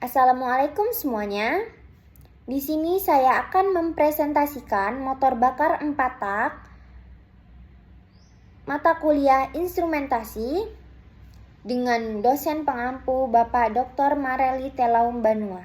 Assalamualaikum semuanya. Di sini saya akan mempresentasikan motor bakar 4 tak mata kuliah instrumentasi dengan dosen pengampu Bapak Dr. Mareli Telaum Banua.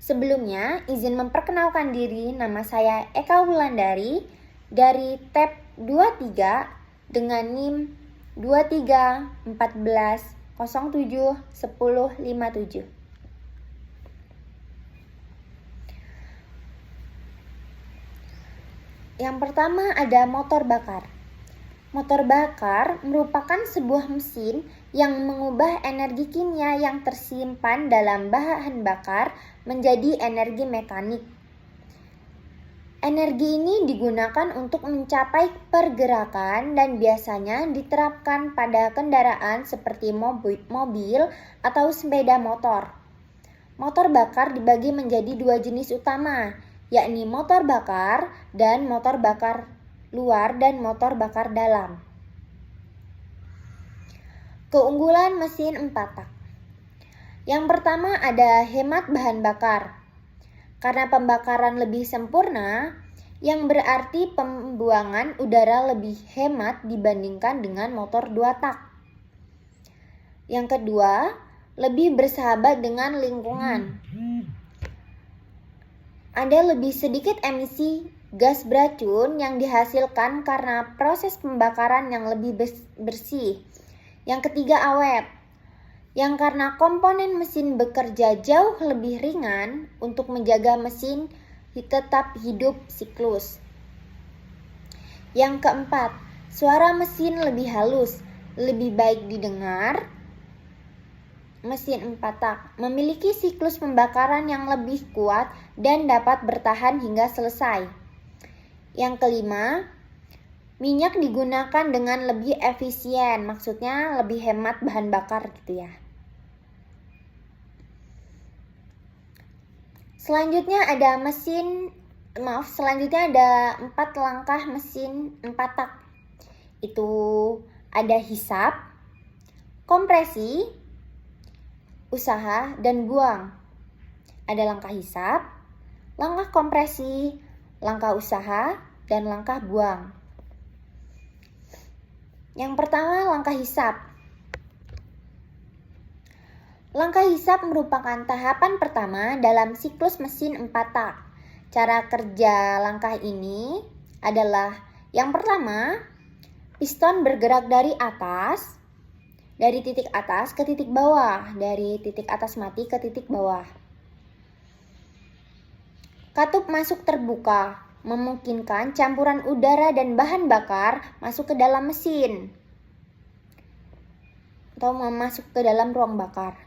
Sebelumnya, izin memperkenalkan diri, nama saya Eka Wulandari dari tab 23 dengan NIM 23 14 07 10 57. Yang pertama ada motor bakar. Motor bakar merupakan sebuah mesin yang mengubah energi kimia yang tersimpan dalam bahan bakar menjadi energi mekanik. Energi ini digunakan untuk mencapai pergerakan dan biasanya diterapkan pada kendaraan seperti mobil atau sepeda motor. Motor bakar dibagi menjadi 2 jenis utama, yakni motor bakar dan motor bakar luar dan motor bakar dalam. Keunggulan mesin 4 tak. Yang pertama ada hemat bahan bakar. Karena pembakaran lebih sempurna, yang berarti pembuangan udara lebih hemat dibandingkan dengan motor 2 tak. Yang kedua, lebih bersahabat dengan lingkungan. Ada lebih sedikit emisi gas beracun yang dihasilkan karena proses pembakaran yang lebih bersih. Yang ketiga, awet. Yang karena komponen mesin bekerja jauh lebih ringan untuk menjaga mesin tetap hidup siklus. Yang keempat, suara mesin lebih halus, lebih baik didengar. Mesin 4 tak memiliki siklus pembakaran yang lebih kuat dan dapat bertahan hingga selesai. Yang kelima, minyak digunakan dengan lebih efisien, maksudnya lebih hemat bahan bakar gitu ya. Selanjutnya ada 4 langkah mesin 4 tak. Itu ada hisap, kompresi, usaha, dan buang. Ada langkah hisap, langkah kompresi, langkah usaha, dan langkah buang. Yang pertama, langkah hisap. Langkah hisap merupakan tahapan pertama dalam siklus mesin 4 tak. Cara kerja langkah ini adalah yang pertama, piston bergerak dari titik atas ke titik bawah, dari titik atas mati ke titik bawah. Katup masuk terbuka, memungkinkan campuran udara dan bahan bakar masuk ke dalam mesin atau masuk ke dalam ruang bakar.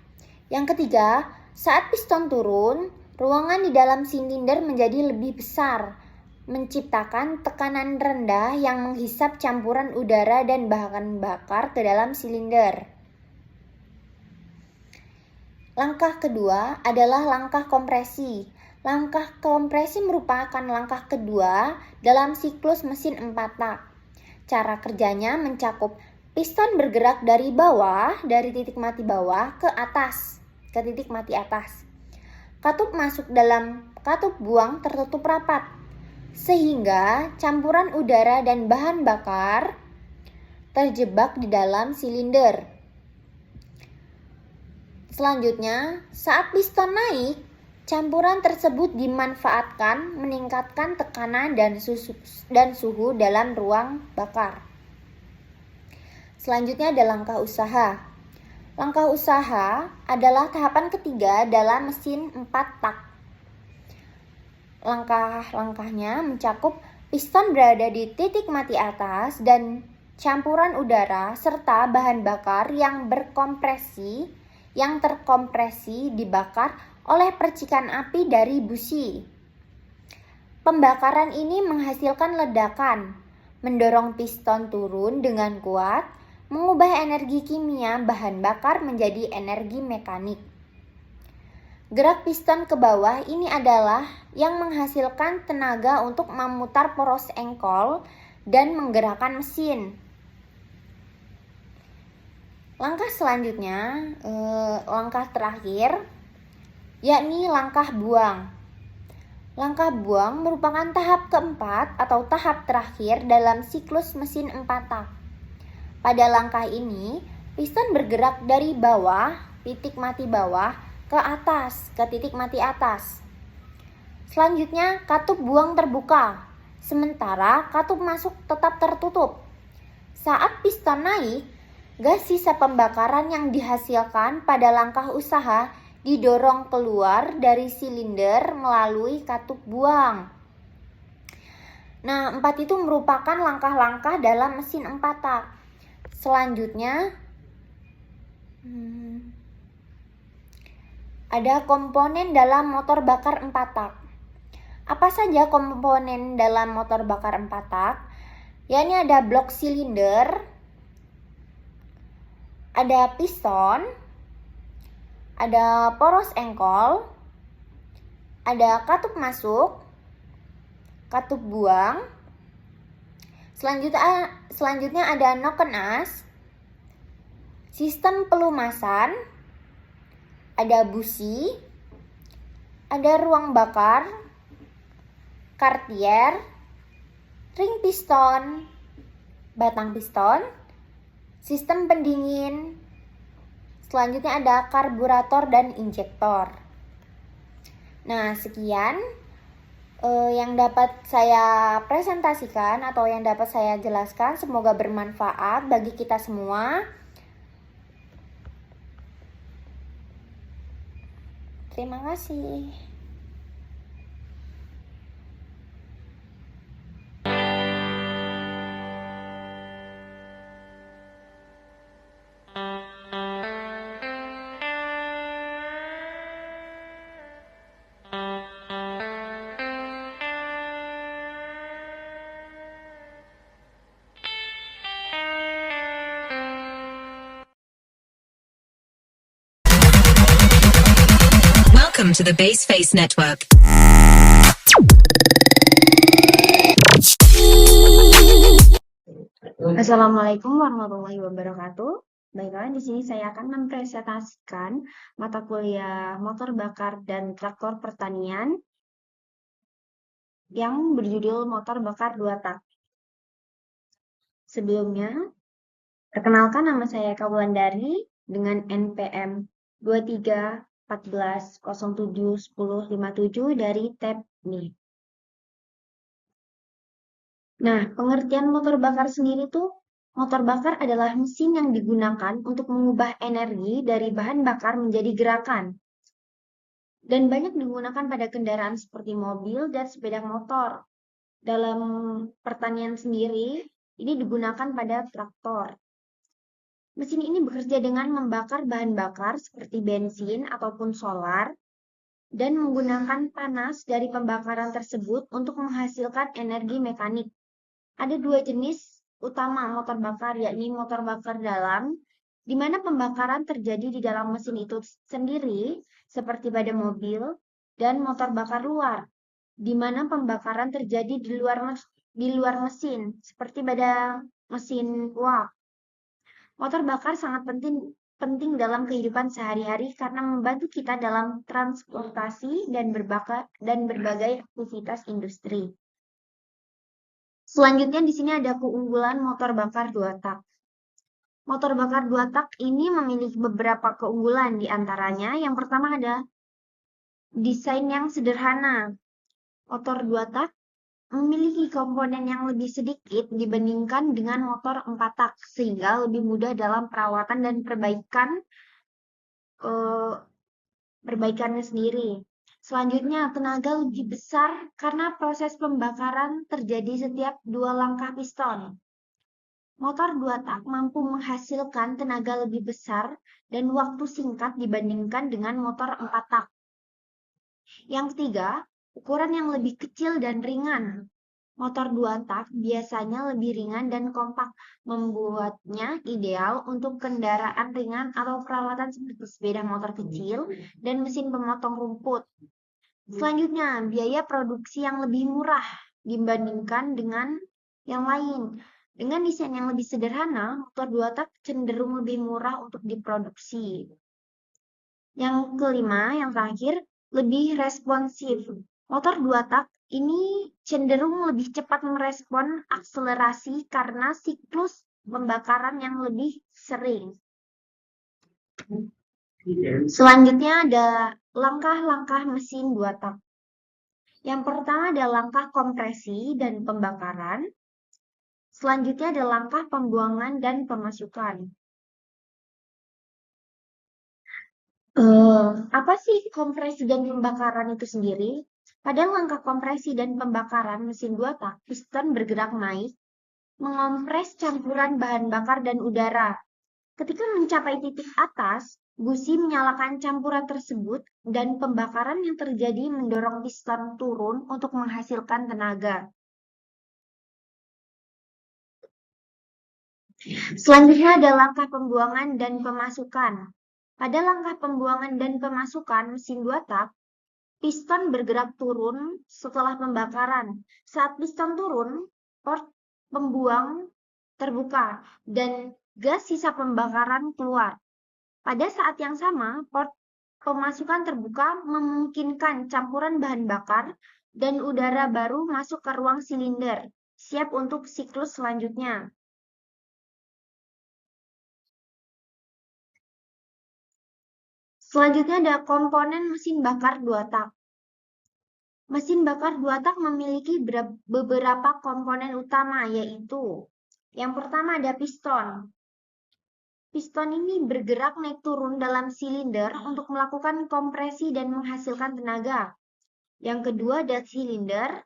Yang ketiga, saat piston turun, ruangan di dalam silinder menjadi lebih besar, menciptakan tekanan rendah yang menghisap campuran udara dan bahan bakar ke dalam silinder. Langkah kedua adalah langkah kompresi. Langkah kompresi merupakan langkah kedua dalam siklus mesin 4 tak. Cara kerjanya mencakup piston bergerak dari bawah, dari titik mati bawah ke atas, ke titik mati atas. Katup masuk dalam katup buang tertutup rapat, sehingga campuran udara dan bahan bakar terjebak di dalam silinder. Selanjutnya, saat piston naik, campuran tersebut dimanfaatkan meningkatkan tekanan dan suhu dalam ruang bakar. Selanjutnya ada langkah usaha. Langkah usaha adalah tahapan ketiga dalam mesin 4 tak. Langkah-langkahnya mencakup piston berada di titik mati atas dan campuran udara serta bahan bakar yang terkompresi dibakar oleh percikan api dari busi. Pembakaran ini menghasilkan ledakan, mendorong piston turun dengan kuat, mengubah energi kimia bahan bakar menjadi energi mekanik. Gerak piston ke bawah ini adalah yang menghasilkan tenaga untuk memutar poros engkol dan menggerakkan mesin. Langkah selanjutnya, langkah terakhir, yakni langkah buang. Langkah buang merupakan tahap keempat atau tahap terakhir dalam siklus mesin 4 tak. Pada langkah ini, piston bergerak dari bawah, titik mati bawah, ke atas, ke titik mati atas. Selanjutnya, katup buang terbuka, sementara katup masuk tetap tertutup. Saat piston naik, gas sisa pembakaran yang dihasilkan pada langkah usaha didorong keluar dari silinder melalui katup buang. Nah, 4 itu merupakan langkah-langkah dalam mesin 4 tak. Selanjutnya, ada komponen dalam motor bakar 4 tak. Apa saja komponen dalam motor bakar 4 tak? Yakni ada blok silinder, ada piston, ada poros engkol, ada katup masuk, katup buang. Selanjutnya ada noken as, sistem pelumasan, ada busi, ada ruang bakar, kartier, ring piston, batang piston, sistem pendingin. Selanjutnya ada karburator dan injektor. Nah, sekian yang dapat saya presentasikan atau yang dapat saya jelaskan. Semoga bermanfaat bagi kita semua. Terima kasih. Welcome to the Base Face Network. Assalamualaikum warahmatullahi wabarakatuh. Baiklah, di sini saya akan mempresentasikan mata kuliah motor bakar dan traktor pertanian yang berjudul motor bakar 2 tak. Sebelumnya, perkenalkan nama saya Eka Wulandari dengan NPM 2314071057 dari TEPNI. Nah, pengertian motor bakar sendiri tuh, motor bakar adalah mesin yang digunakan untuk mengubah energi dari bahan bakar menjadi gerakan. Dan banyak digunakan pada kendaraan seperti mobil dan sepeda motor. Dalam pertanian sendiri, ini digunakan pada traktor. Mesin ini bekerja dengan membakar bahan bakar seperti bensin ataupun solar dan menggunakan panas dari pembakaran tersebut untuk menghasilkan energi mekanik. Ada 2 jenis utama motor bakar, yakni motor bakar dalam, di mana pembakaran terjadi di dalam mesin itu sendiri, seperti pada mobil, dan motor bakar luar, di mana pembakaran terjadi di luar mesin, seperti pada mesin uap. Motor bakar sangat penting dalam kehidupan sehari-hari karena membantu kita dalam transportasi dan berbagai aktivitas industri. Selanjutnya di sini ada keunggulan motor bakar 2 tak. Motor bakar 2 tak ini memiliki beberapa keunggulan, di antaranya yang pertama ada desain yang sederhana. Motor 2 tak memiliki komponen yang lebih sedikit dibandingkan dengan motor 4 tak, sehingga lebih mudah dalam perawatan dan perbaikannya sendiri. Selanjutnya, tenaga lebih besar karena proses pembakaran terjadi setiap 2 langkah piston. Motor 2 tak mampu menghasilkan tenaga lebih besar dan waktu singkat dibandingkan dengan motor 4 tak. Yang ketiga, ukuran yang lebih kecil dan ringan. Motor 2 tak biasanya lebih ringan dan kompak, membuatnya ideal untuk kendaraan ringan atau perawatan seperti sepeda motor kecil dan mesin pemotong rumput. Selanjutnya, biaya produksi yang lebih murah dibandingkan dengan yang lain. Dengan desain yang lebih sederhana, motor 2 tak cenderung lebih murah untuk diproduksi. Yang kelima, yang terakhir, lebih responsif. Motor 2 tak ini cenderung lebih cepat merespon akselerasi karena siklus pembakaran yang lebih sering. Selanjutnya ada langkah-langkah mesin 2 tak. Yang pertama ada langkah kompresi dan pembakaran. Selanjutnya ada langkah pembuangan dan pemasukan. Apa sih kompresi dan pembakaran itu sendiri? Pada langkah kompresi dan pembakaran mesin 2 tak, piston bergerak naik, mengompres campuran bahan bakar dan udara. Ketika mencapai titik atas, busi menyalakan campuran tersebut dan pembakaran yang terjadi mendorong piston turun untuk menghasilkan tenaga. Selanjutnya ada langkah pembuangan dan pemasukan. Pada langkah pembuangan dan pemasukan mesin 2 tak, piston bergerak turun setelah pembakaran. Saat piston turun, port pembuang terbuka dan gas sisa pembakaran keluar. Pada saat yang sama, port pemasukan terbuka memungkinkan campuran bahan bakar dan udara baru masuk ke ruang silinder, siap untuk siklus selanjutnya. Selanjutnya ada komponen mesin bakar 2 tak. Mesin bakar 2 tak memiliki beberapa komponen utama, yaitu yang pertama ada piston. Piston ini bergerak naik turun dalam silinder untuk melakukan kompresi dan menghasilkan tenaga. Yang kedua ada silinder.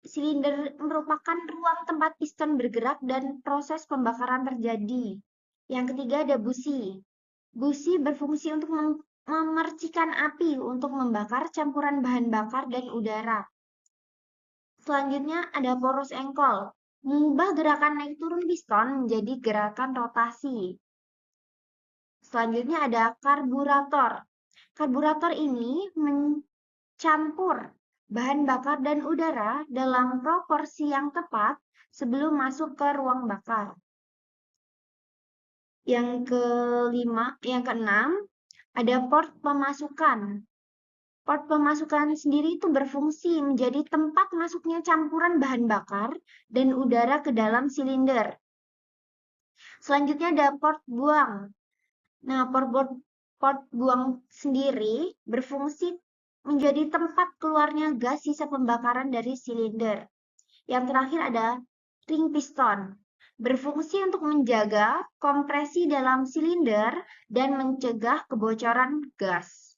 Silinder merupakan ruang tempat piston bergerak dan proses pembakaran terjadi. Yang ketiga ada busi. Busi berfungsi untuk memercikan api untuk membakar campuran bahan bakar dan udara. Selanjutnya ada poros engkol, mengubah gerakan naik turun piston menjadi gerakan rotasi. Selanjutnya ada karburator. Karburator ini mencampur bahan bakar dan udara dalam proporsi yang tepat sebelum masuk ke ruang bakar. Yang keenam, ada port pemasukan. Port pemasukan sendiri itu berfungsi menjadi tempat masuknya campuran bahan bakar dan udara ke dalam silinder. Selanjutnya ada port buang. Nah, port buang sendiri berfungsi menjadi tempat keluarnya gas sisa pembakaran dari silinder. Yang terakhir ada ring piston. Berfungsi untuk menjaga kompresi dalam silinder dan mencegah kebocoran gas.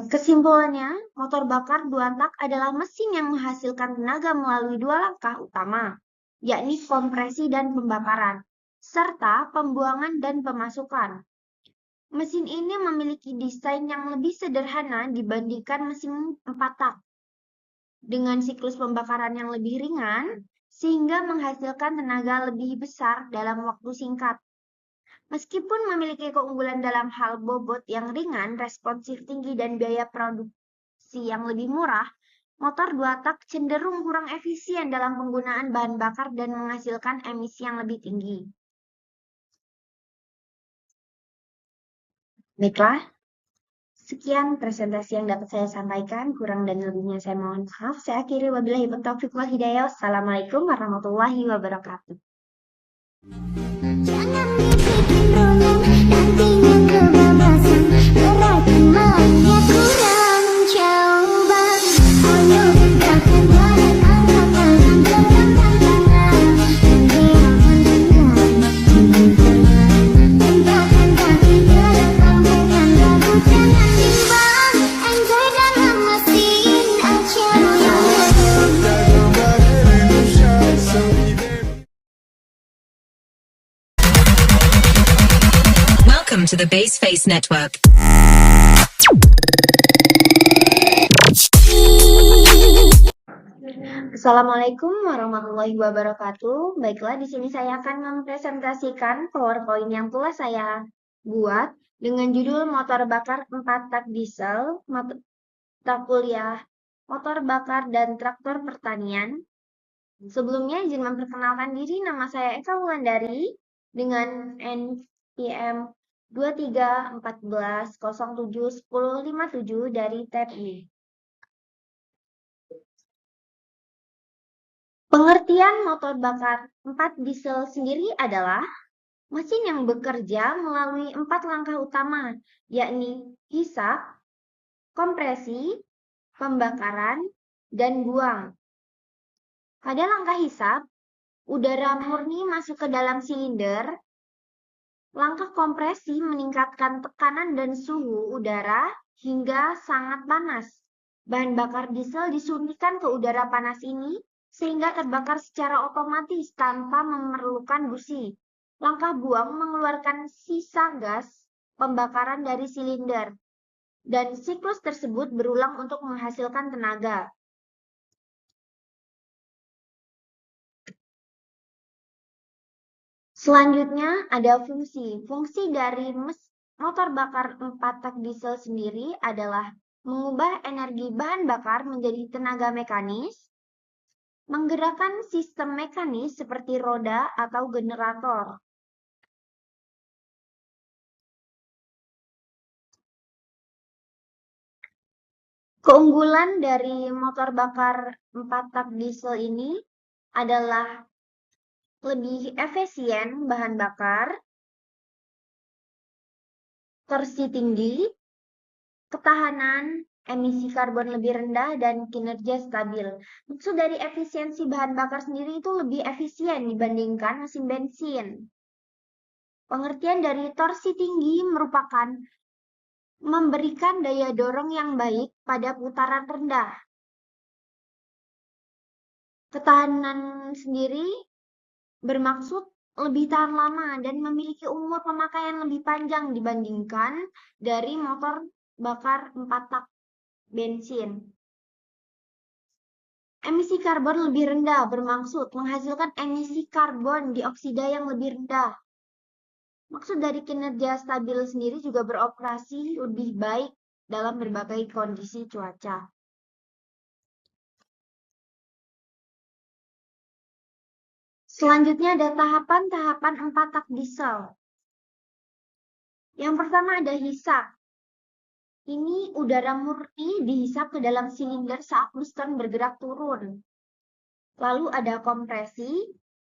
Kesimpulannya, motor bakar 2 tak adalah mesin yang menghasilkan tenaga melalui 2 langkah utama, yakni kompresi dan pembakaran, serta pembuangan dan pemasukan. Mesin ini memiliki desain yang lebih sederhana dibandingkan mesin 4 tak, dengan siklus pembakaran yang lebih ringan, sehingga menghasilkan tenaga lebih besar dalam waktu singkat. Meskipun memiliki keunggulan dalam hal bobot yang ringan, responsif tinggi, dan biaya produksi yang lebih murah, motor 2 tak cenderung kurang efisien dalam penggunaan bahan bakar dan menghasilkan emisi yang lebih tinggi. Baiklah, sekian presentasi yang dapat saya sampaikan. Kurang dan lebihnya saya mohon maaf. Saya akhiri, wabillahi taufiq wal hidayah. Wassalamualaikum warahmatullahi wabarakatuh. Jangan dibikin runung, nantinya kebablasan. Berarti malangnya kurang coba. Ayo gerakan badan, angkat tangan, gerakan tangan. Gerakan tangan, gerakan kaki, gerakan dengan lagu. Jangan bimbang, enjoy dalam mesin aja. Welcome to the Baseface Network. Assalamualaikum warahmatullahi wabarakatuh. Baiklah, di sini saya akan mempresentasikan PowerPoint yang telah saya buat dengan judul motor bakar 4 tak diesel, mata kuliah motor bakar, dan traktor pertanian. Sebelumnya izin memperkenalkan diri, nama saya Eka Wulandari dengan NPM 2314071057 dari TEPI. Pengertian motor bakar 4 diesel sendiri adalah mesin yang bekerja melalui 4 langkah utama, yakni hisap, kompresi, pembakaran, dan buang. Pada langkah hisap, udara murni masuk ke dalam silinder. Langkah kompresi meningkatkan tekanan dan suhu udara hingga sangat panas. Bahan bakar diesel disuntikan ke udara panas ini sehingga terbakar secara otomatis tanpa memerlukan busi. Langkah buang mengeluarkan sisa gas pembakaran dari silinder, dan siklus tersebut berulang untuk menghasilkan tenaga. Selanjutnya ada fungsi. Fungsi dari motor bakar 4 tak diesel sendiri adalah mengubah energi bahan bakar menjadi tenaga mekanis, menggerakkan sistem mekanis seperti roda atau generator. Keunggulan dari motor bakar 4 tak diesel ini adalah lebih efisien bahan bakar, torsi tinggi, ketahanan emisi karbon lebih rendah, dan kinerja stabil. Maksud dari efisiensi bahan bakar sendiri itu lebih efisien dibandingkan mesin bensin. Pengertian dari torsi tinggi merupakan memberikan daya dorong yang baik pada putaran rendah. Ketahanan sendiri bermaksud lebih tahan lama dan memiliki umur pemakaian lebih panjang dibandingkan dari motor bakar 4 tak bensin. Emisi karbon lebih rendah bermaksud menghasilkan emisi karbon dioksida yang lebih rendah. Maksud dari kinerja stabil sendiri juga beroperasi lebih baik dalam berbagai kondisi cuaca. Selanjutnya ada tahapan-tahapan 4 tak diesel. Yang pertama ada hisap. Ini udara murni dihisap ke dalam silinder saat piston bergerak turun. Lalu ada kompresi,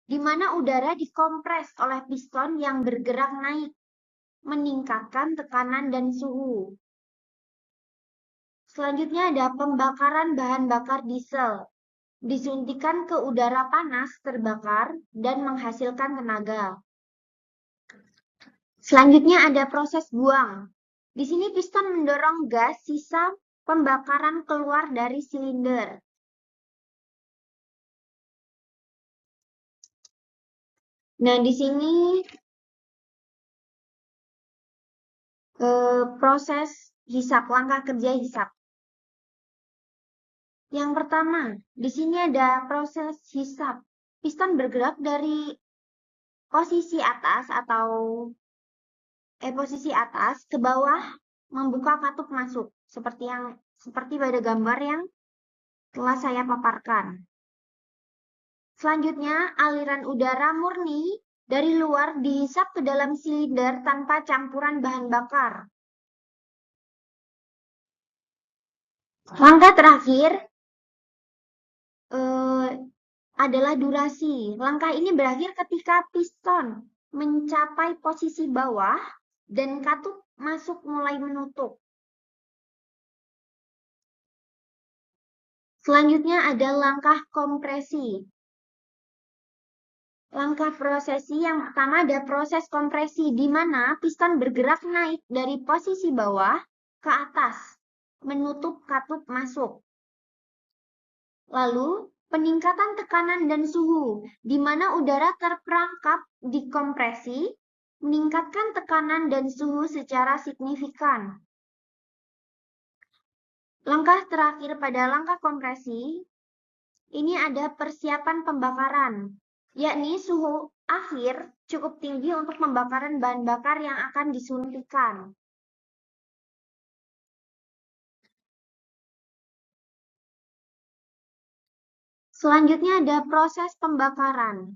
di mana udara dikompres oleh piston yang bergerak naik, meningkatkan tekanan dan suhu. Selanjutnya ada pembakaran bahan bakar diesel. Disuntikan ke udara panas terbakar dan menghasilkan tenaga. Selanjutnya ada proses buang. Di sini piston mendorong gas sisa pembakaran keluar dari silinder. Nah, di sini proses hisap, langkah kerja hisap. Yang pertama, di sini ada proses hisap. Piston bergerak dari posisi atas posisi atas ke bawah membuka katup masuk seperti pada gambar yang telah saya paparkan. Selanjutnya, aliran udara murni dari luar dihisap ke dalam silinder tanpa campuran bahan bakar. Langkah terakhir adalah durasi. Langkah ini berakhir ketika piston mencapai posisi bawah dan katup masuk mulai menutup. Selanjutnya ada langkah kompresi. Langkah prosesi yang pertama ada proses kompresi, di mana piston bergerak naik dari posisi bawah ke atas, menutup katup masuk. Lalu, peningkatan tekanan dan suhu, di mana udara terperangkap di kompresi, meningkatkan tekanan dan suhu secara signifikan. Langkah terakhir pada langkah kompresi, ini ada persiapan pembakaran, yakni suhu akhir cukup tinggi untuk pembakaran bahan bakar yang akan disuntikan. Selanjutnya ada proses pembakaran.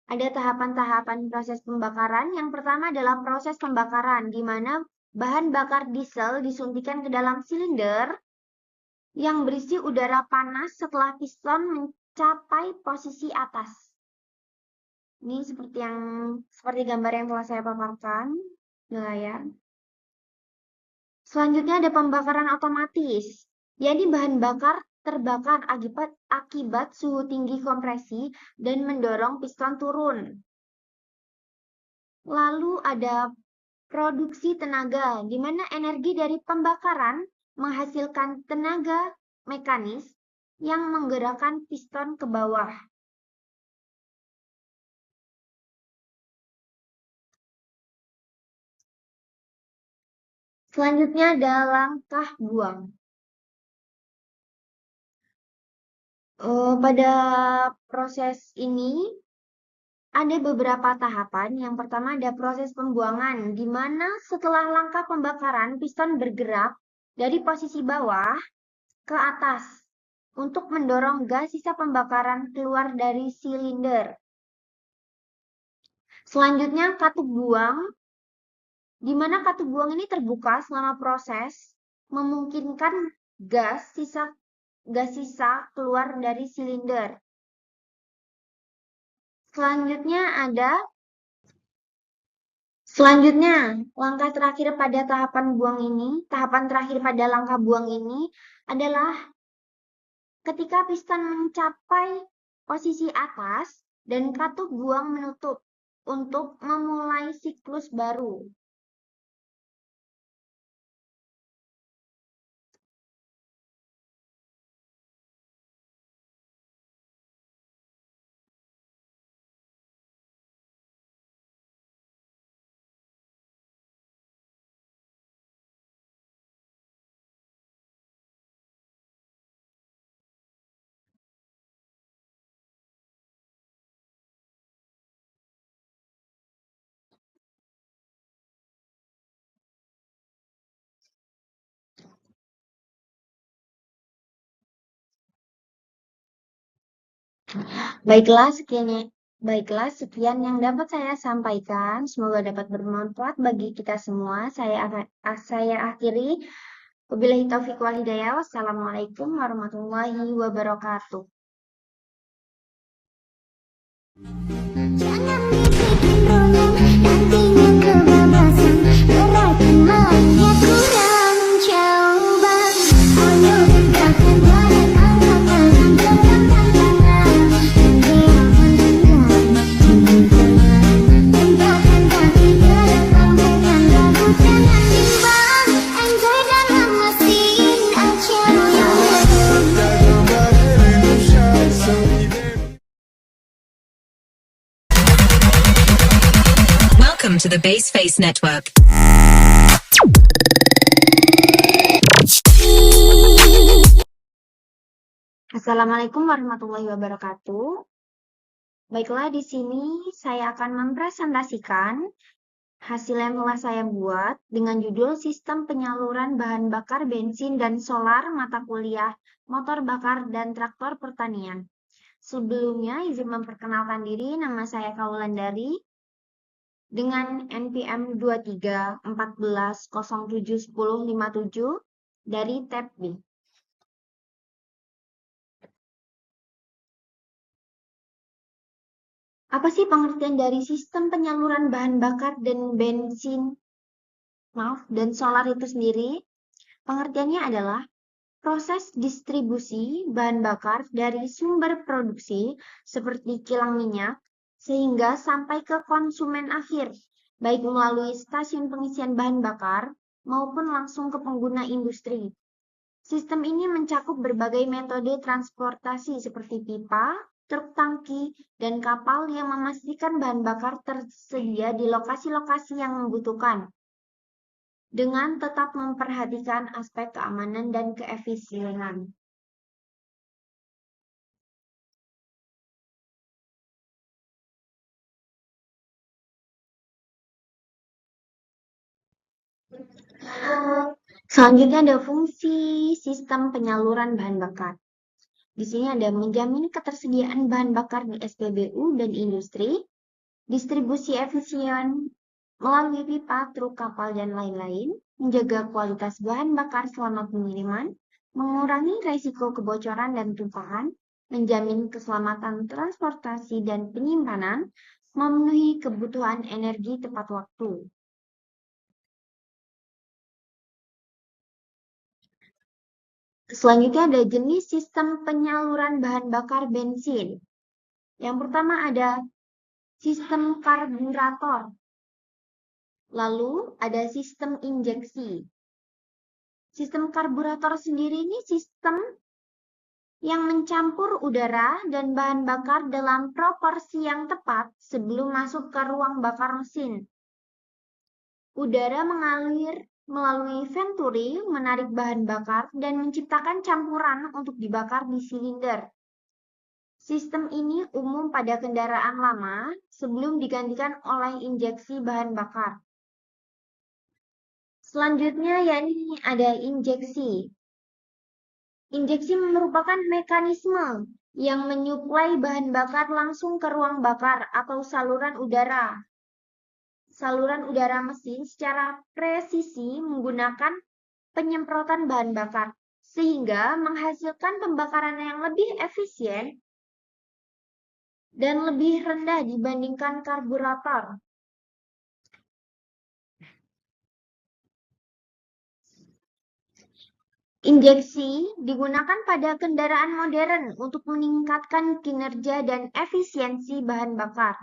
Ada tahapan-tahapan proses pembakaran. Yang pertama adalah proses pembakaran, di mana bahan bakar diesel disuntikan ke dalam silinder yang berisi udara panas setelah piston mencapai posisi atas. Ini seperti gambar yang telah saya paparkan di layar. Selanjutnya ada pembakaran otomatis, yakni bahan bakar terbakar akibat suhu tinggi kompresi dan mendorong piston turun. Lalu ada produksi tenaga, di mana energi dari pembakaran menghasilkan tenaga mekanis yang menggerakkan piston ke bawah. Selanjutnya ada langkah buang. Pada proses ini ada beberapa tahapan. Yang pertama ada proses pembuangan, di mana setelah langkah pembakaran, piston bergerak dari posisi bawah ke atas untuk mendorong gas sisa pembakaran keluar dari silinder. Selanjutnya katup buang, di mana katup buang ini terbuka selama proses, memungkinkan gas sisa keluar dari silinder. Selanjutnya, langkah terakhir pada tahapan terakhir pada langkah buang ini adalah ketika piston mencapai posisi atas dan katup buang menutup untuk memulai siklus baru. Baiklah, sekian yang dapat saya sampaikan. Semoga dapat bermanfaat bagi kita semua. Saya akhiri. Wabillahi taufiq wal hidayah. Wassalamualaikum warahmatullahi wabarakatuh. Jangan dibikin rumit, nantinya kebablasan. Berarti maunya kurang mencoba. Ayo tegakkan badan, angkat tangan, gerakan tangan. Gerakan tangan, tegakkan kaki, gerak dengan lagu. Jangan bimbang, enjoy dalam mesin aja. Welcome to the Baseface Network. Assalamualaikum warahmatullahi wabarakatuh. Baiklah, di sini saya akan mempresentasikan hasil yang telah saya buat dengan judul Sistem Penyaluran Bahan Bakar Bensin dan Solar Mata Kuliah Motor Bakar dan Traktor Pertanian. Sebelumnya, izin memperkenalkan diri, nama saya Kaulandari dengan NPM 2314071057 dari tab B. Apa sih pengertian dari sistem penyaluran bahan bakar dan solar itu sendiri? Pengertiannya adalah proses distribusi bahan bakar dari sumber produksi seperti kilang minyak sehingga sampai ke konsumen akhir, baik melalui stasiun pengisian bahan bakar maupun langsung ke pengguna industri. Sistem ini mencakup berbagai metode transportasi seperti pipa, truk tangki, dan kapal yang memastikan bahan bakar tersedia di lokasi-lokasi yang membutuhkan, dengan tetap memperhatikan aspek keamanan dan keefisienan. Selanjutnya ada fungsi sistem penyaluran bahan bakar. Di sini ada menjamin ketersediaan bahan bakar di SPBU dan industri, distribusi efisien melalui pipa, truk, kapal, dan lain-lain, menjaga kualitas bahan bakar selama pengiriman, mengurangi risiko kebocoran dan tumpahan, menjamin keselamatan transportasi dan penyimpanan, memenuhi kebutuhan energi tepat waktu. Selanjutnya ada jenis sistem penyaluran bahan bakar bensin. Yang pertama ada sistem karburator. Lalu ada sistem injeksi. Sistem karburator sendiri ini sistem yang mencampur udara dan bahan bakar dalam proporsi yang tepat sebelum masuk ke ruang bakar mesin. Udara mengalir melalui venturi, menarik bahan bakar, dan menciptakan campuran untuk dibakar di silinder. Sistem ini umum pada kendaraan lama sebelum digantikan oleh injeksi bahan bakar. Selanjutnya yakni ada injeksi. Injeksi merupakan mekanisme yang menyuplai bahan bakar langsung ke ruang bakar atau saluran udara. Saluran udara mesin secara presisi menggunakan penyemprotan bahan bakar, sehingga menghasilkan pembakaran yang lebih efisien dan lebih rendah dibandingkan karburator. Injeksi digunakan pada kendaraan modern untuk meningkatkan kinerja dan efisiensi bahan bakar.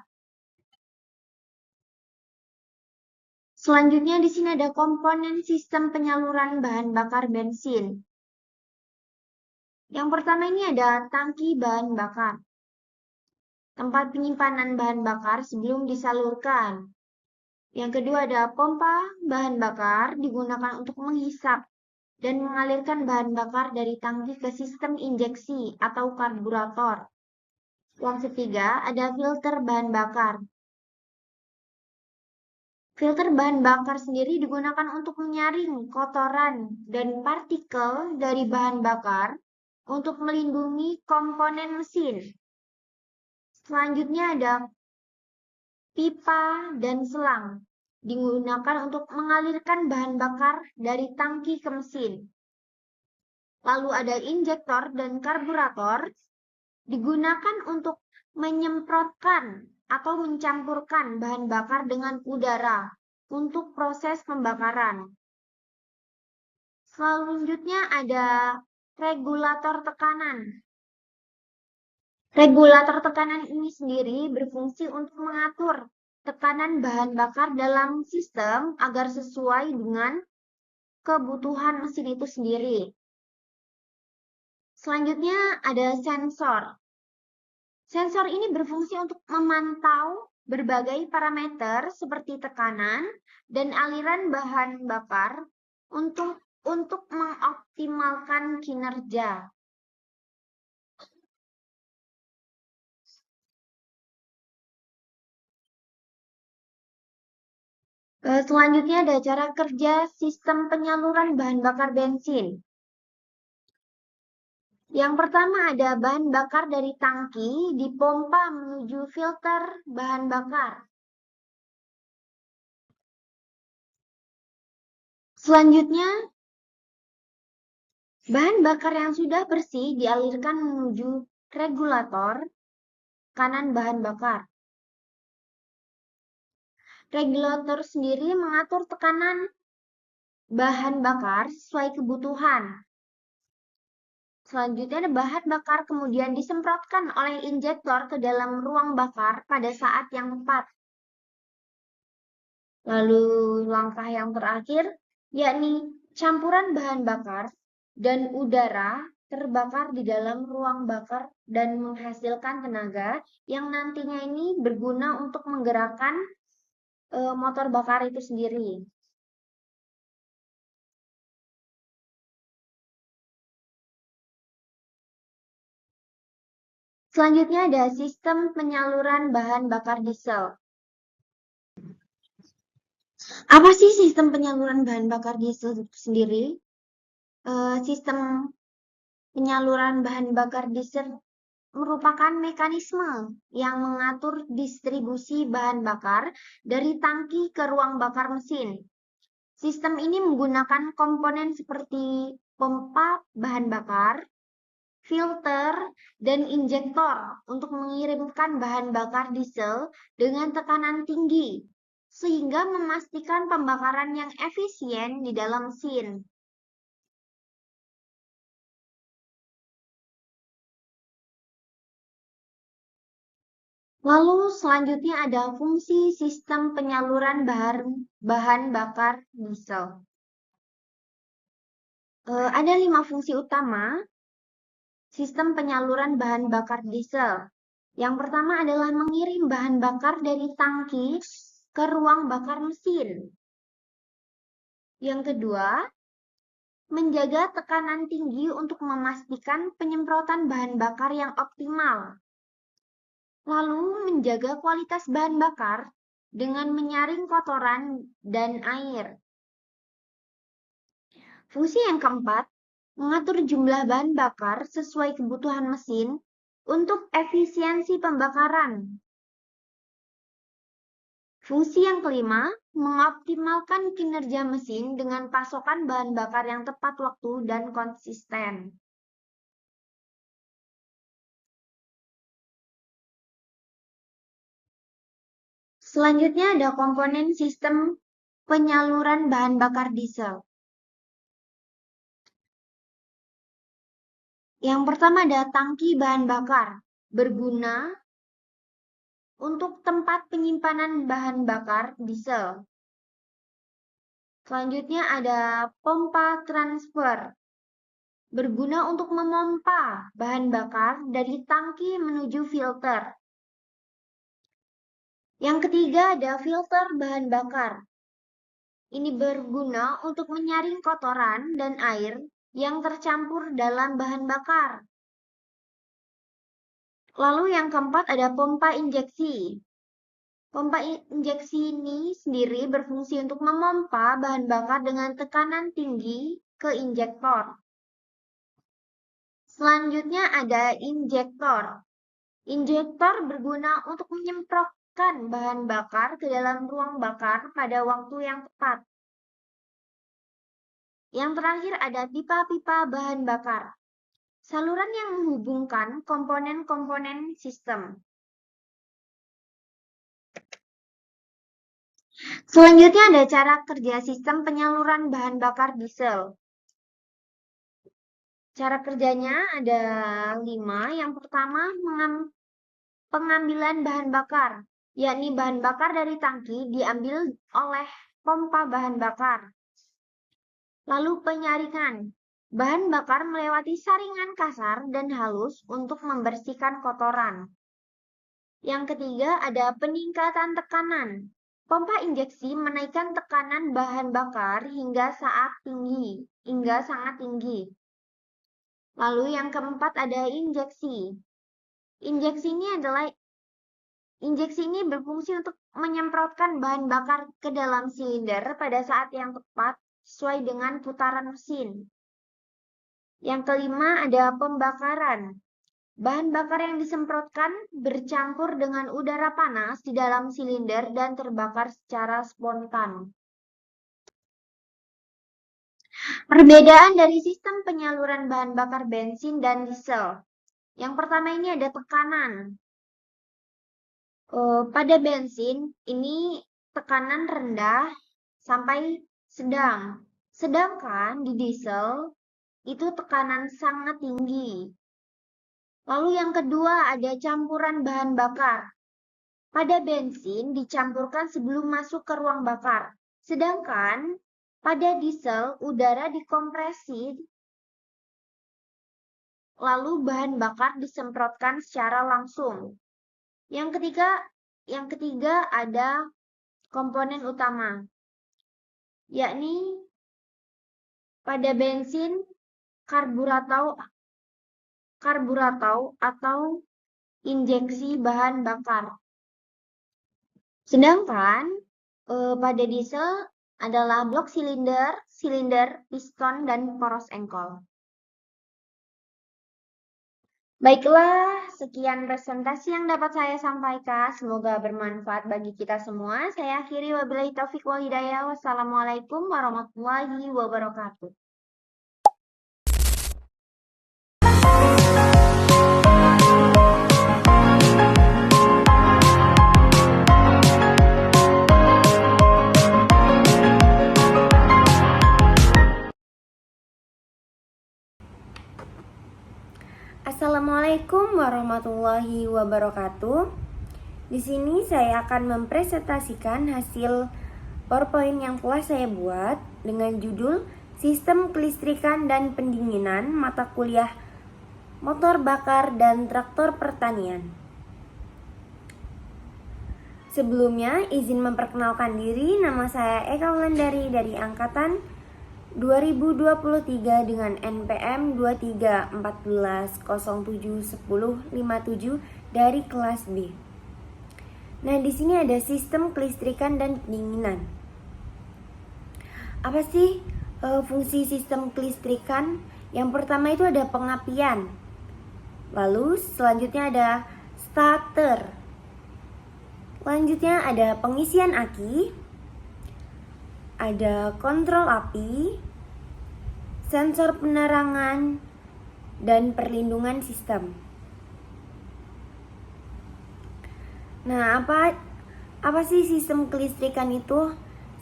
Selanjutnya di sini ada komponen sistem penyaluran bahan bakar bensin. Yang pertama ini ada tangki bahan bakar. Tempat penyimpanan bahan bakar sebelum disalurkan. Yang kedua ada pompa bahan bakar digunakan untuk menghisap dan mengalirkan bahan bakar dari tangki ke sistem injeksi atau karburator. Yang ketiga ada filter bahan bakar. Filter bahan bakar sendiri digunakan untuk menyaring kotoran dan partikel dari bahan bakar untuk melindungi komponen mesin. Selanjutnya ada pipa dan selang. Digunakan untuk mengalirkan bahan bakar dari tangki ke mesin. Lalu ada injektor dan karburator. Digunakan untuk menyemprotkan atau mencampurkan bahan bakar dengan udara untuk proses pembakaran. Selanjutnya ada regulator tekanan. Regulator tekanan ini sendiri berfungsi untuk mengatur tekanan bahan bakar dalam sistem agar sesuai dengan kebutuhan mesin itu sendiri. Selanjutnya ada sensor. Sensor ini berfungsi untuk memantau berbagai parameter seperti tekanan dan aliran bahan bakar untuk mengoptimalkan kinerja. Selanjutnya ada cara kerja sistem penyaluran bahan bakar bensin. Yang pertama ada bahan bakar dari tangki dipompa menuju filter bahan bakar. Selanjutnya, bahan bakar yang sudah bersih dialirkan menuju regulator kanan bahan bakar. Regulator sendiri mengatur tekanan bahan bakar sesuai kebutuhan. Selanjutnya ada bahan bakar kemudian disemprotkan oleh injektor ke dalam ruang bakar pada saat yang tepat. Lalu langkah yang terakhir yakni campuran bahan bakar dan udara terbakar di dalam ruang bakar dan menghasilkan tenaga yang nantinya ini berguna untuk menggerakkan motor bakar itu sendiri. Selanjutnya ada sistem penyaluran bahan bakar diesel. Apa sih sistem penyaluran bahan bakar diesel itu sendiri? Sistem penyaluran bahan bakar diesel merupakan mekanisme yang mengatur distribusi bahan bakar dari tangki ke ruang bakar mesin. Sistem ini menggunakan komponen seperti pompa bahan bakar, filter, dan injektor untuk mengirimkan bahan bakar diesel dengan tekanan tinggi, sehingga memastikan pembakaran yang efisien di dalam mesin. Lalu selanjutnya ada fungsi sistem penyaluran bahan bakar diesel. Ada 5 fungsi utama sistem penyaluran bahan bakar diesel. Yang pertama adalah mengirim bahan bakar dari tangki ke ruang bakar mesin. Yang kedua, menjaga tekanan tinggi untuk memastikan penyemprotan bahan bakar yang optimal. Lalu menjaga kualitas bahan bakar dengan menyaring kotoran dan air. Fungsi yang keempat, mengatur jumlah bahan bakar sesuai kebutuhan mesin untuk efisiensi pembakaran. Fungsi yang kelima, mengoptimalkan kinerja mesin dengan pasokan bahan bakar yang tepat waktu dan konsisten. Selanjutnya ada komponen sistem penyaluran bahan bakar diesel. Yang pertama ada tangki bahan bakar, berguna untuk tempat penyimpanan bahan bakar diesel. Selanjutnya ada pompa transfer, berguna untuk memompa bahan bakar dari tangki menuju filter. Yang ketiga ada filter bahan bakar. Ini berguna untuk menyaring kotoran dan air yang tercampur dalam bahan bakar. Lalu yang keempat ada pompa injeksi. Pompa injeksi ini sendiri berfungsi untuk memompa bahan bakar dengan tekanan tinggi ke injektor. Selanjutnya ada injektor. Injektor berguna untuk menyemprotkan bahan bakar ke dalam ruang bakar pada waktu yang tepat. Yang terakhir ada pipa-pipa bahan bakar. Saluran yang menghubungkan komponen-komponen sistem. Selanjutnya ada cara kerja sistem penyaluran bahan bakar diesel. Cara kerjanya ada 5. Yang pertama, pengambilan bahan bakar, yakni bahan bakar dari tangki diambil oleh pompa bahan bakar. Lalu penyaringan, bahan bakar melewati saringan kasar dan halus untuk membersihkan kotoran. Yang ketiga ada peningkatan tekanan. Pompa injeksi menaikkan tekanan bahan bakar hingga sangat tinggi. Lalu yang keempat ada injeksi. Injeksi ini berfungsi untuk menyemprotkan bahan bakar ke dalam silinder pada saat yang tepat sesuai dengan putaran mesin. Yang kelima ada pembakaran. Bahan bakar yang disemprotkan bercampur dengan udara panas di dalam silinder dan terbakar secara spontan. Perbedaan dari sistem penyaluran bahan bakar bensin dan diesel. Yang pertama ini ada tekanan. Pada bensin ini tekanan rendah sampai sedang. Sedangkan di diesel itu tekanan sangat tinggi. Lalu yang kedua ada campuran bahan bakar. Pada bensin dicampurkan sebelum masuk ke ruang bakar. Sedangkan pada diesel udara dikompresi lalu bahan bakar disemprotkan secara langsung. Yang ketiga ada komponen utama, yakni pada bensin karburator atau injeksi bahan bakar. Sedangkan pada diesel adalah blok silinder, piston, dan poros engkol. Baiklah, sekian presentasi yang dapat saya sampaikan. Semoga bermanfaat bagi kita semua. Saya akhiri wabillahi taufiq wal hidayah. Wassalamualaikum warahmatullahi wabarakatuh. Assalamualaikum warahmatullahi wabarakatuh. Di sini saya akan mempresentasikan hasil PowerPoint yang telah saya buat dengan judul Sistem Kelistrikan dan Pendinginan Mata Kuliah Motor Bakar dan Traktor Pertanian. Sebelumnya, izin memperkenalkan diri. Nama saya Eka Wulandari dari Angkatan 2023 dengan NPM 2314071057 dari kelas B. Nah, di sini ada sistem kelistrikan dan pendinginan. Apa sih fungsi sistem kelistrikan? Yang pertama itu ada pengapian. Lalu selanjutnya ada starter. Selanjutnya ada pengisian aki, ada kontrol api, sensor penerangan, dan perlindungan sistem. Nah, apa sih sistem kelistrikan itu?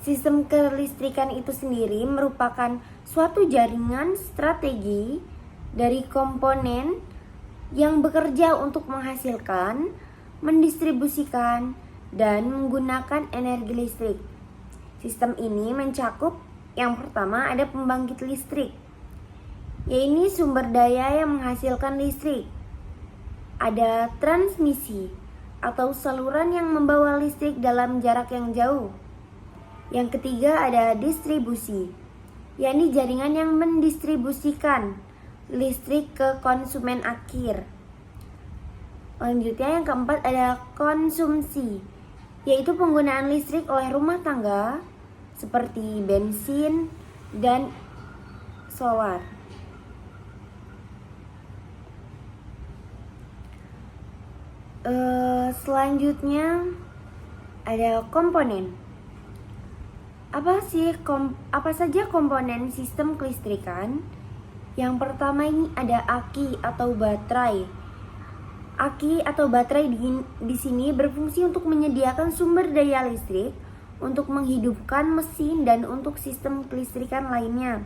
Sistem kelistrikan itu sendiri merupakan suatu jaringan strategi dari komponen yang bekerja untuk menghasilkan, mendistribusikan, dan menggunakan energi listrik. Sistem ini mencakup yang pertama ada pembangkit listrik, yaitu sumber daya yang menghasilkan listrik. Ada transmisi atau saluran yang membawa listrik dalam jarak yang jauh. Yang ketiga ada distribusi, yakni jaringan yang mendistribusikan listrik ke konsumen akhir. Selanjutnya yang keempat ada konsumsi, yaitu penggunaan listrik oleh rumah tangga seperti bensin dan solar. Selanjutnya ada komponen. Apa saja komponen sistem kelistrikan? Yang pertama ini ada aki atau baterai. Aki atau baterai di sini berfungsi untuk menyediakan sumber daya listrik untuk menghidupkan mesin dan untuk sistem kelistrikan lainnya.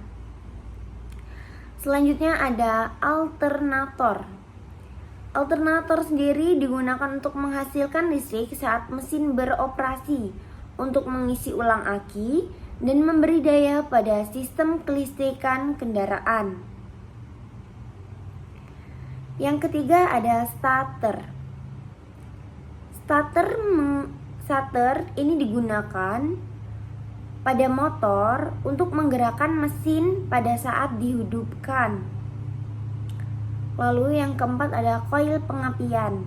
Selanjutnya ada alternator. Alternator sendiri digunakan untuk menghasilkan listrik saat mesin beroperasi untuk mengisi ulang aki dan memberi daya pada sistem kelistrikan kendaraan. Yang ketiga ada starter. Starter ini digunakan pada motor untuk menggerakkan mesin pada saat dihidupkan. Lalu yang keempat ada koil pengapian.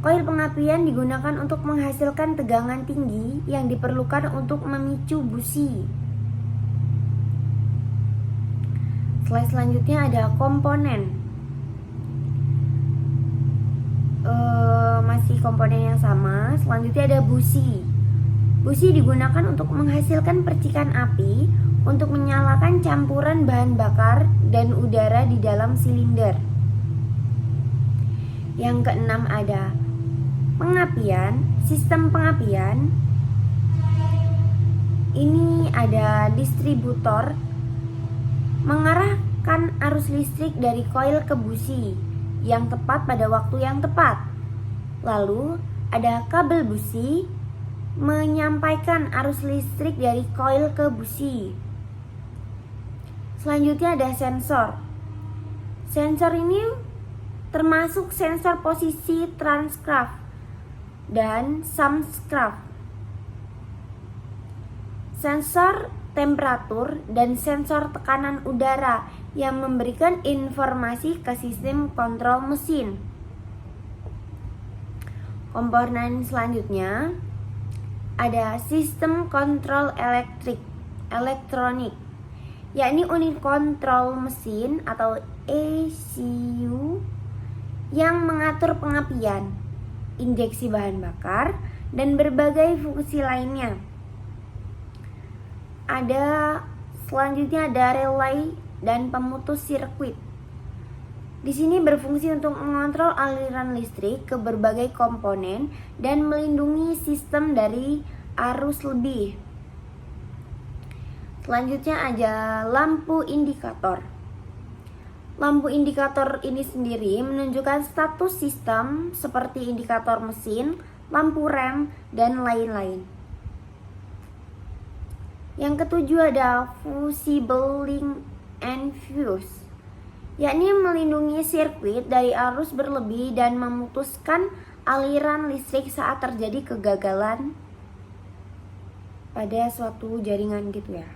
Koil pengapian digunakan untuk menghasilkan tegangan tinggi yang diperlukan untuk memicu busi. Slide selanjutnya ada komponen. Masih komponen yang sama. Selanjutnya ada busi. Busi digunakan untuk menghasilkan percikan api untuk menyalakan campuran bahan bakar dan udara di dalam silinder. Yang keenam ada pengapian. Sistem pengapian ini ada distributor mengarahkan arus listrik dari koil ke busi yang tepat pada waktu yang tepat. Lalu ada kabel busi menyampaikan arus listrik dari koil ke busi. Selanjutnya ada sensor. Sensor ini termasuk sensor posisi transkraft dan samskraft. Sensor temperatur dan sensor tekanan udara yang memberikan informasi ke sistem kontrol mesin. Komponen selanjutnya ada sistem kontrol elektronik, yakni unit kontrol mesin atau ECU yang mengatur pengapian, injeksi bahan bakar, dan berbagai fungsi lainnya. Selanjutnya ada relay dan pemutus sirkuit. Di sini berfungsi untuk mengontrol aliran listrik ke berbagai komponen dan melindungi sistem dari arus lebih. Selanjutnya ada lampu indikator. Lampu indikator ini sendiri menunjukkan status sistem seperti indikator mesin, lampu rem, dan lain-lain. Yang ketujuh ada fusible link and fuse, yakni melindungi sirkuit dari arus berlebih dan memutuskan aliran listrik saat terjadi kegagalan pada suatu jaringan gitu ya.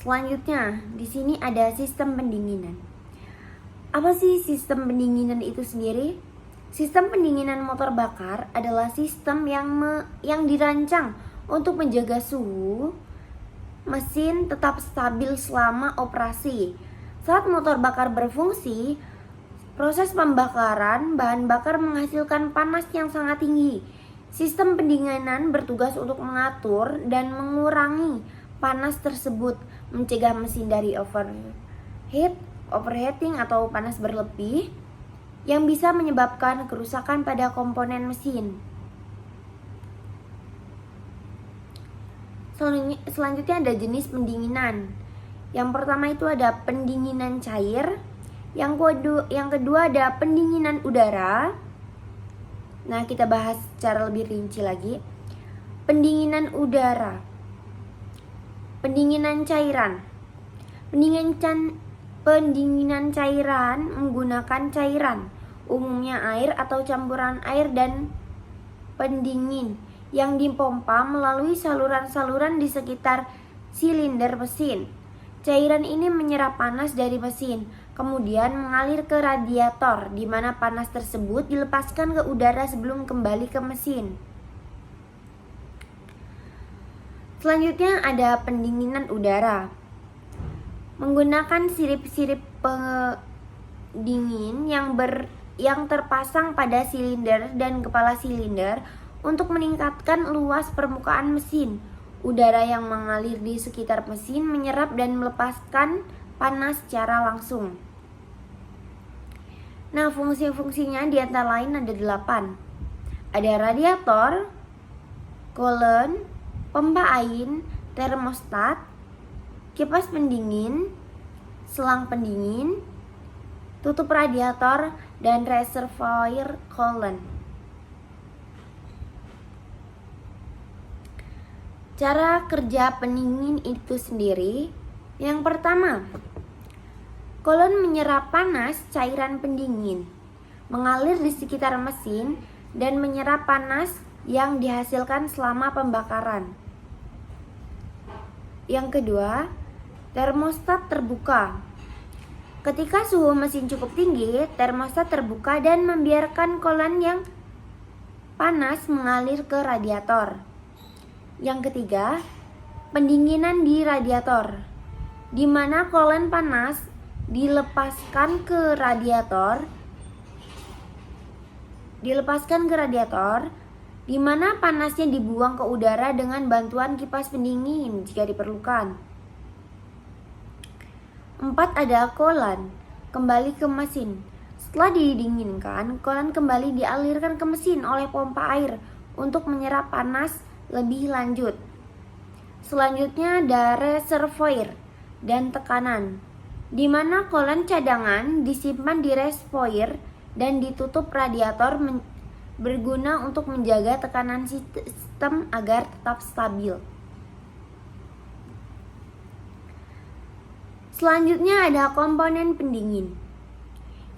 Selanjutnya, di sini ada sistem pendinginan. Apa sih sistem pendinginan itu sendiri? Sistem pendinginan motor bakar adalah sistem yang dirancang untuk menjaga suhu mesin tetap stabil selama operasi. Saat motor bakar berfungsi, proses pembakaran bahan bakar menghasilkan panas yang sangat tinggi. Sistem pendinginan bertugas untuk mengatur dan mengurangi panas tersebut, mencegah mesin dari overheating atau panas berlebih yang bisa menyebabkan kerusakan pada komponen mesin. Selanjutnya ada jenis pendinginan. Yang pertama itu ada pendinginan cair, yang kedua ada pendinginan udara. Nah, kita bahas secara lebih rinci lagi. Pendinginan udara. Pendinginan cairan. Pendinginan cairan menggunakan cairan, umumnya air atau campuran air dan pendingin yang dipompa melalui saluran-saluran di sekitar silinder mesin. Cairan ini menyerap panas dari mesin, kemudian mengalir ke radiator, di mana panas tersebut dilepaskan ke udara sebelum kembali ke mesin. Selanjutnya ada pendinginan udara. Menggunakan sirip-sirip pendingin yang terpasang pada silinder dan kepala silinder untuk meningkatkan luas permukaan mesin. Udara yang mengalir di sekitar mesin menyerap dan melepaskan panas secara langsung. Nah, fungsi-fungsinya di antara lain ada 8. Ada radiator, coolant, pompa air, termostat, kipas pendingin, selang pendingin, tutup radiator, dan reservoir coolant. Cara kerja pendingin itu sendiri, yang pertama, coolant menyerap panas cairan pendingin, mengalir di sekitar mesin, dan menyerap panas yang dihasilkan selama pembakaran. Yang kedua, termostat terbuka. Ketika suhu mesin cukup tinggi, termostat terbuka dan membiarkan coolant yang panas mengalir ke radiator. Yang ketiga, pendinginan di radiator, di mana coolant panas dilepaskan ke radiator, di mana panasnya dibuang ke udara dengan bantuan kipas pendingin jika diperlukan. 4. Ada coolant kembali ke mesin. Setelah didinginkan, coolant kembali dialirkan ke mesin oleh pompa air untuk menyerap panas lebih lanjut. Selanjutnya ada reservoir dan tekanan, di mana coolant cadangan disimpan di reservoir dan ditutup radiator berguna untuk menjaga tekanan sistem agar tetap stabil. Selanjutnya ada komponen pendingin.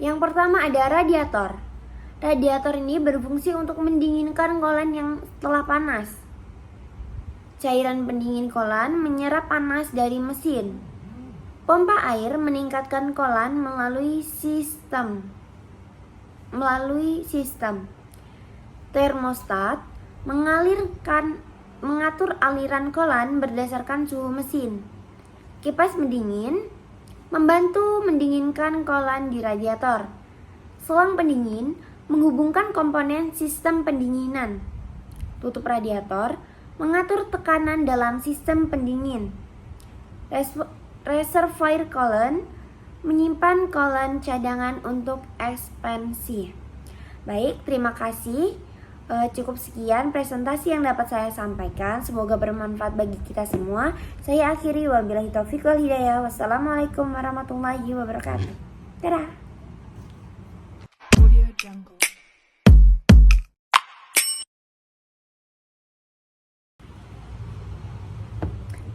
Yang pertama ada radiator. Radiator ini berfungsi untuk mendinginkan coolant yang telah panas. Cairan pendingin coolant menyerap panas dari mesin. Pompa air meningkatkan coolant melalui sistem. Termostat mengalirkan mengatur aliran coolant berdasarkan suhu mesin. Kipas pendingin membantu mendinginkan coolant di radiator. Selang pendingin menghubungkan komponen sistem pendinginan. Tutup radiator mengatur tekanan dalam sistem pendingin. Reservoir coolant menyimpan coolant cadangan untuk ekspansi. Baik, terima kasih. Cukup sekian presentasi yang dapat saya sampaikan. Semoga bermanfaat bagi kita semua. Saya akhiri, wabillahi taufiq wal hidayah. Wassalamualaikum warahmatullahi wabarakatuh. Dadah.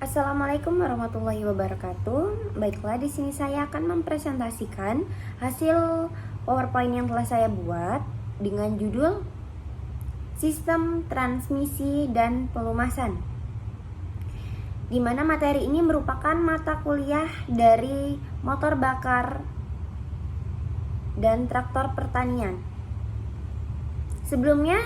Assalamualaikum warahmatullahi wabarakatuh. Baiklah, di sini saya akan mempresentasikan hasil PowerPoint yang telah saya buat dengan judul Sistem Transmisi dan Pelumasan, di mana materi ini merupakan mata kuliah dari motor bakar dan traktor pertanian. Sebelumnya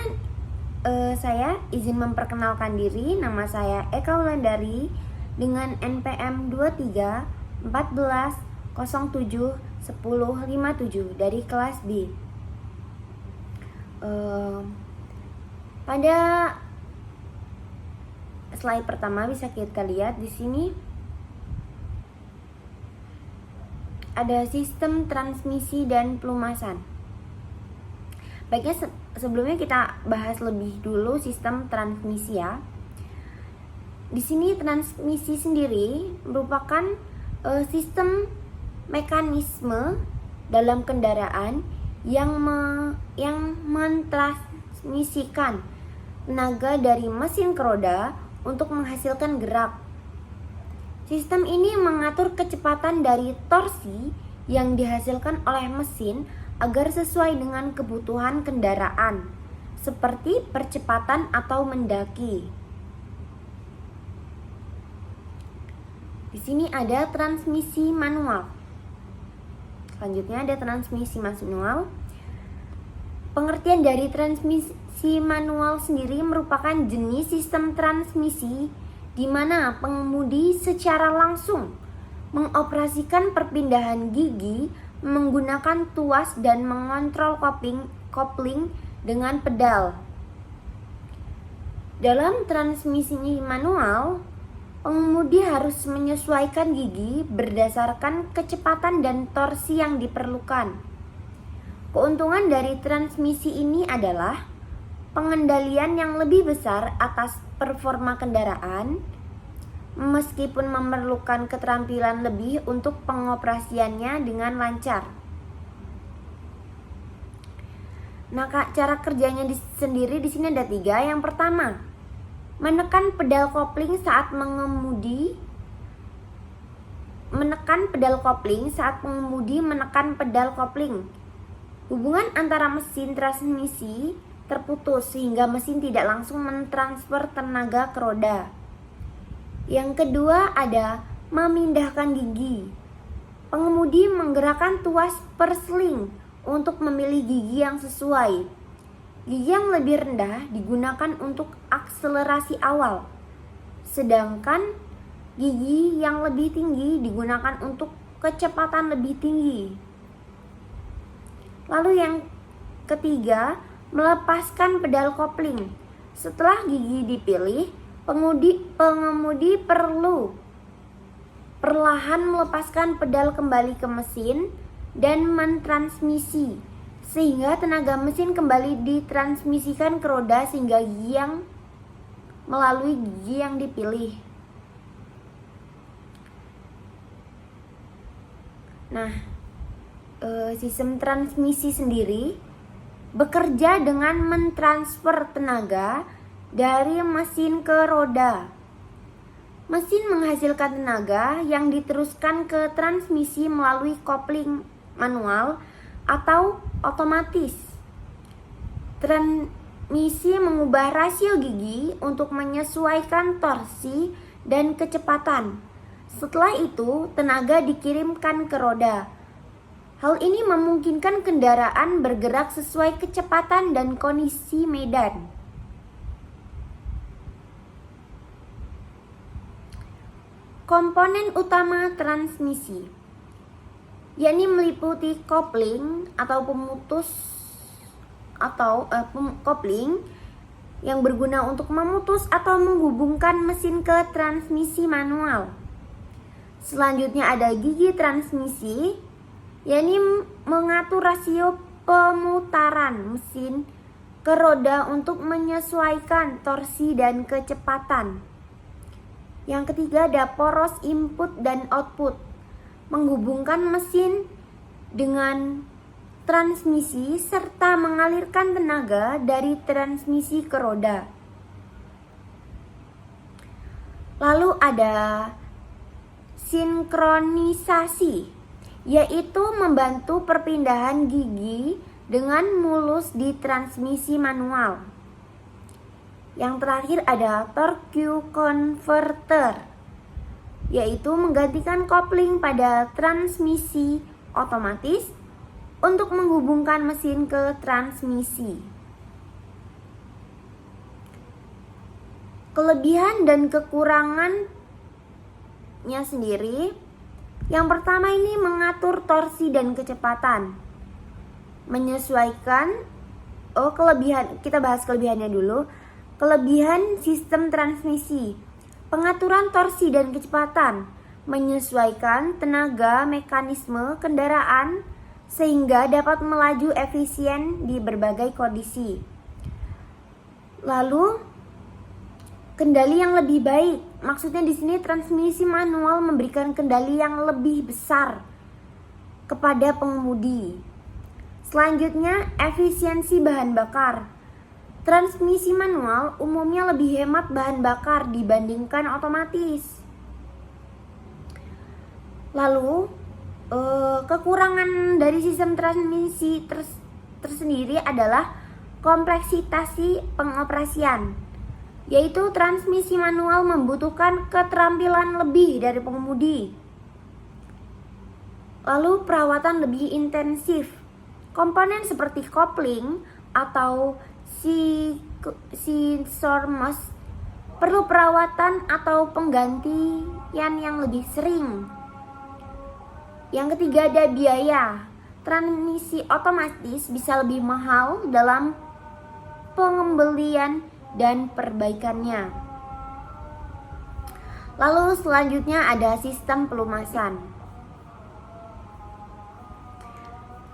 saya izin memperkenalkan diri. Nama saya Eka Wulandari dengan NPM 23 14 07 10 57 dari kelas B. Pada slide pertama bisa kita lihat di sini ada sistem transmisi dan pelumasan. Baiknya sebelumnya kita bahas lebih dulu sistem transmisi ya. Di sini transmisi sendiri merupakan sistem mekanisme dalam kendaraan yang mentransmisikan tenaga dari mesin ke roda untuk menghasilkan gerak. Sistem ini mengatur kecepatan dari torsi yang dihasilkan oleh mesin agar sesuai dengan kebutuhan kendaraan, seperti percepatan atau mendaki. Di sini ada transmisi manual. Selanjutnya ada transmisi manual. Pengertian dari transmisi manual sendiri merupakan jenis sistem transmisi di mana pengemudi secara langsung mengoperasikan perpindahan gigi menggunakan tuas dan mengontrol kopling dengan pedal. Dalam transmisi manual, pengemudi harus menyesuaikan gigi berdasarkan kecepatan dan torsi yang diperlukan. Keuntungan dari transmisi ini adalah pengendalian yang lebih besar atas performa kendaraan, meskipun memerlukan keterampilan lebih untuk pengoperasiannya dengan lancar. Nah, cara kerjanya sendiri di sini ada 3. Yang pertama, menekan pedal kopling saat mengemudi. Menekan pedal kopling saat pengemudi menekan pedal kopling. Hubungan antara mesin transmisi terputus sehingga mesin tidak langsung mentransfer tenaga ke roda. Yang kedua ada memindahkan gigi. Pengemudi menggerakkan tuas persling untuk memilih gigi yang sesuai. Gigi yang lebih rendah digunakan untuk akselerasi awal, sedangkan gigi yang lebih tinggi digunakan untuk kecepatan lebih tinggi. Lalu yang ketiga, melepaskan pedal kopling. Setelah gigi dipilih, pengemudi perlu perlahan melepaskan pedal kembali ke mesin dan mentransmisi, sehingga tenaga mesin kembali ditransmisikan ke roda sehingga gigi yang melalui gigi yang dipilih. Nah, sistem transmisi sendiri bekerja dengan mentransfer tenaga dari mesin ke roda. Mesin menghasilkan tenaga yang diteruskan ke transmisi melalui kopling manual atau otomatis. Transmisi mengubah rasio gigi untuk menyesuaikan torsi dan kecepatan. Setelah itu, tenaga dikirimkan ke roda. Hal ini memungkinkan kendaraan bergerak sesuai kecepatan dan kondisi medan. Komponen utama transmisi, yakni meliputi kopling atau kopling yang berguna untuk memutus atau menghubungkan mesin ke transmisi manual. Selanjutnya ada gigi transmisi, yakni mengatur rasio pemutaran mesin ke roda untuk menyesuaikan torsi dan kecepatan. Yang ketiga ada poros input dan output, menghubungkan mesin dengan transmisi serta mengalirkan tenaga dari transmisi ke roda. Lalu ada sinkronisasi, yaitu membantu perpindahan gigi dengan mulus di transmisi manual. Yang terakhir ada torque converter, yaitu menggantikan kopling pada transmisi otomatis untuk menghubungkan mesin ke transmisi. Kelebihan dan kekurangannya sendiri. Yang pertama ini mengatur torsi dan kecepatan. Menyesuaikan kelebihan, kita bahas kelebihannya dulu. Kelebihan sistem transmisi, pengaturan torsi dan kecepatan, menyesuaikan tenaga mekanisme kendaraan sehingga dapat melaju efisien di berbagai kondisi. Lalu, kendali yang lebih baik. Maksudnya di sini transmisi manual memberikan kendali yang lebih besar kepada pengemudi. Selanjutnya, efisiensi bahan bakar. Transmisi manual umumnya lebih hemat bahan bakar dibandingkan otomatis. Lalu, kekurangan dari sistem transmisi tersendiri adalah kompleksitas pengoperasian, yaitu transmisi manual membutuhkan keterampilan lebih dari pengemudi. Lalu, perawatan lebih intensif. Komponen seperti kopling atau Sisormos perlu perawatan atau penggantian yang lebih sering. Yang ketiga ada biaya. Transmisi otomatis bisa lebih mahal dalam pengembalian dan perbaikannya. Lalu selanjutnya ada sistem pelumasan.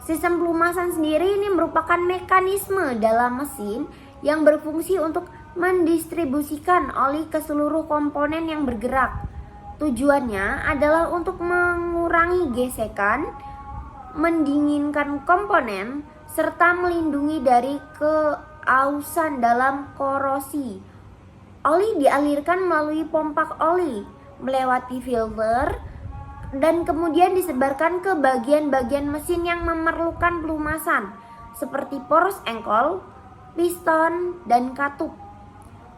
Sistem pelumasan sendiri ini merupakan mekanisme dalam mesin yang berfungsi untuk mendistribusikan oli ke seluruh komponen yang bergerak. Tujuannya adalah untuk mengurangi gesekan, mendinginkan komponen, serta melindungi dari keausan dalam korosi. Oli dialirkan melalui pompa oli, melewati filter, dan kemudian disebarkan ke bagian-bagian mesin yang memerlukan pelumasan seperti poros engkol, piston, dan katup.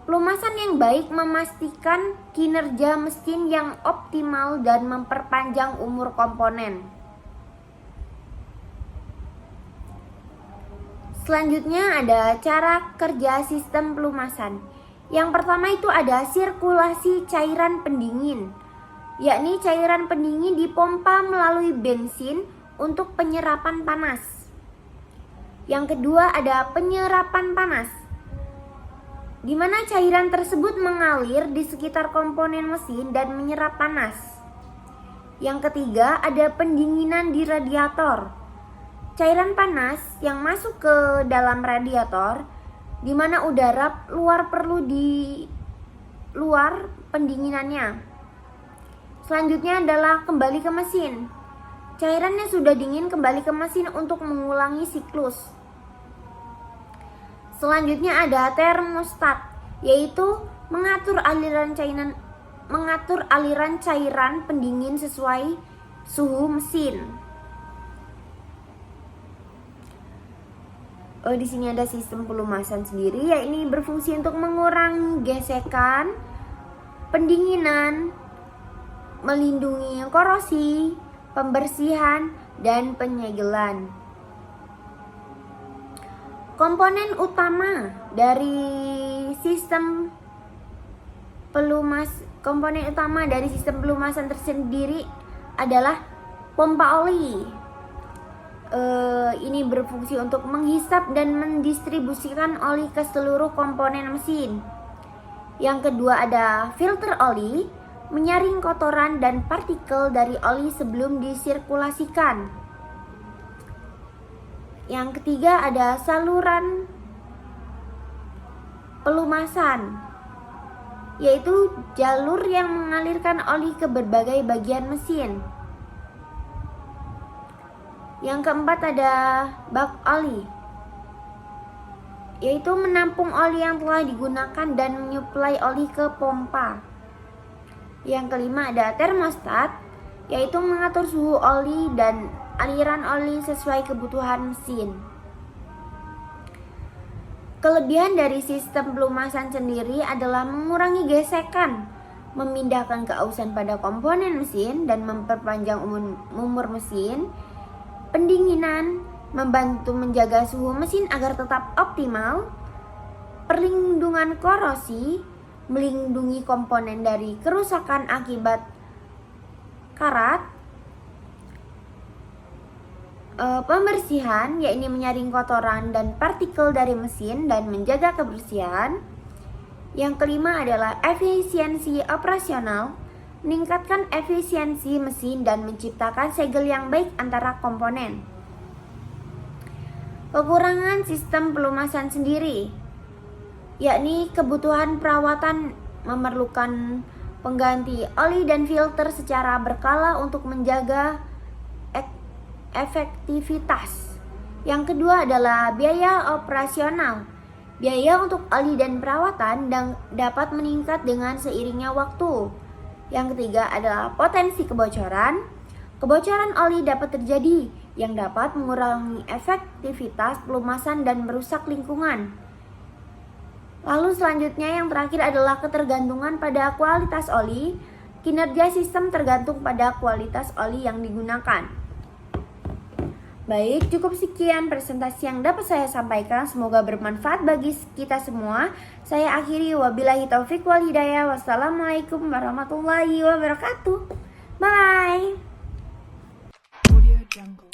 Pelumasan yang baik memastikan kinerja mesin yang optimal dan memperpanjang umur komponen. Selanjutnya ada cara kerja sistem pelumasan. Yang pertama itu ada sirkulasi cairan pendingin, yakni cairan pendingin dipompa melalui bensin untuk penyerapan panas. Yang kedua ada penyerapan panas, di mana cairan tersebut mengalir di sekitar komponen mesin dan menyerap panas. Yang ketiga ada pendinginan di radiator, cairan panas yang masuk ke dalam radiator, di mana udara luar perlu di luar pendinginannya. Selanjutnya adalah kembali ke mesin. Cairan yang sudah dingin kembali ke mesin untuk mengulangi siklus. Selanjutnya ada termostat, yaitu mengatur aliran cairan pendingin sesuai suhu mesin. Di sini ada sistem pelumasan sendiri, yakni berfungsi untuk mengurangi gesekan, pendinginan, melindungi korosi, pembersihan, dan penyegelan. Komponen utama dari sistem komponen utama dari sistem pelumasan tersendiri adalah pompa oli. Ini berfungsi untuk menghisap dan mendistribusikan oli ke seluruh komponen mesin. Yang kedua ada filter oli, menyaring kotoran dan partikel dari oli sebelum disirkulasikan. Yang ketiga ada saluran pelumasan, yaitu jalur yang mengalirkan oli ke berbagai bagian mesin. Yang keempat ada bak oli, yaitu menampung oli yang telah digunakan dan menyuplai oli ke pompa. Yang kelima ada termostat, yaitu mengatur suhu oli dan aliran oli sesuai kebutuhan mesin. Kelebihan dari sistem pelumasan sendiri adalah mengurangi gesekan, memindahkan keausan pada komponen mesin dan memperpanjang umur mesin. Pendinginan, membantu menjaga suhu mesin agar tetap optimal. Perlindungan korosi, melindungi komponen dari kerusakan akibat karat. Pembersihan, yakni menyaring kotoran dan partikel dari mesin dan menjaga kebersihan. Yang kelima adalah efisiensi operasional, meningkatkan efisiensi mesin dan menciptakan segel yang baik antara komponen. Kekurangan sistem pelumasan sendiri, yakni kebutuhan perawatan memerlukan pengganti oli dan filter secara berkala untuk menjaga efektivitas. Yang kedua adalah biaya operasional. Biaya untuk oli dan perawatan dapat meningkat dengan seiringnya waktu. Yang ketiga adalah potensi kebocoran. Kebocoran oli dapat terjadi yang dapat mengurangi efektivitas pelumasan dan merusak lingkungan. Lalu selanjutnya yang terakhir adalah ketergantungan pada kualitas oli. Kinerja sistem tergantung pada kualitas oli yang digunakan. Baik, cukup sekian presentasi yang dapat saya sampaikan. Semoga bermanfaat bagi kita semua. Saya akhiri, wabillahi taufik wal hidayah. Wassalamualaikum warahmatullahi wabarakatuh. Bye. Audio Jungle.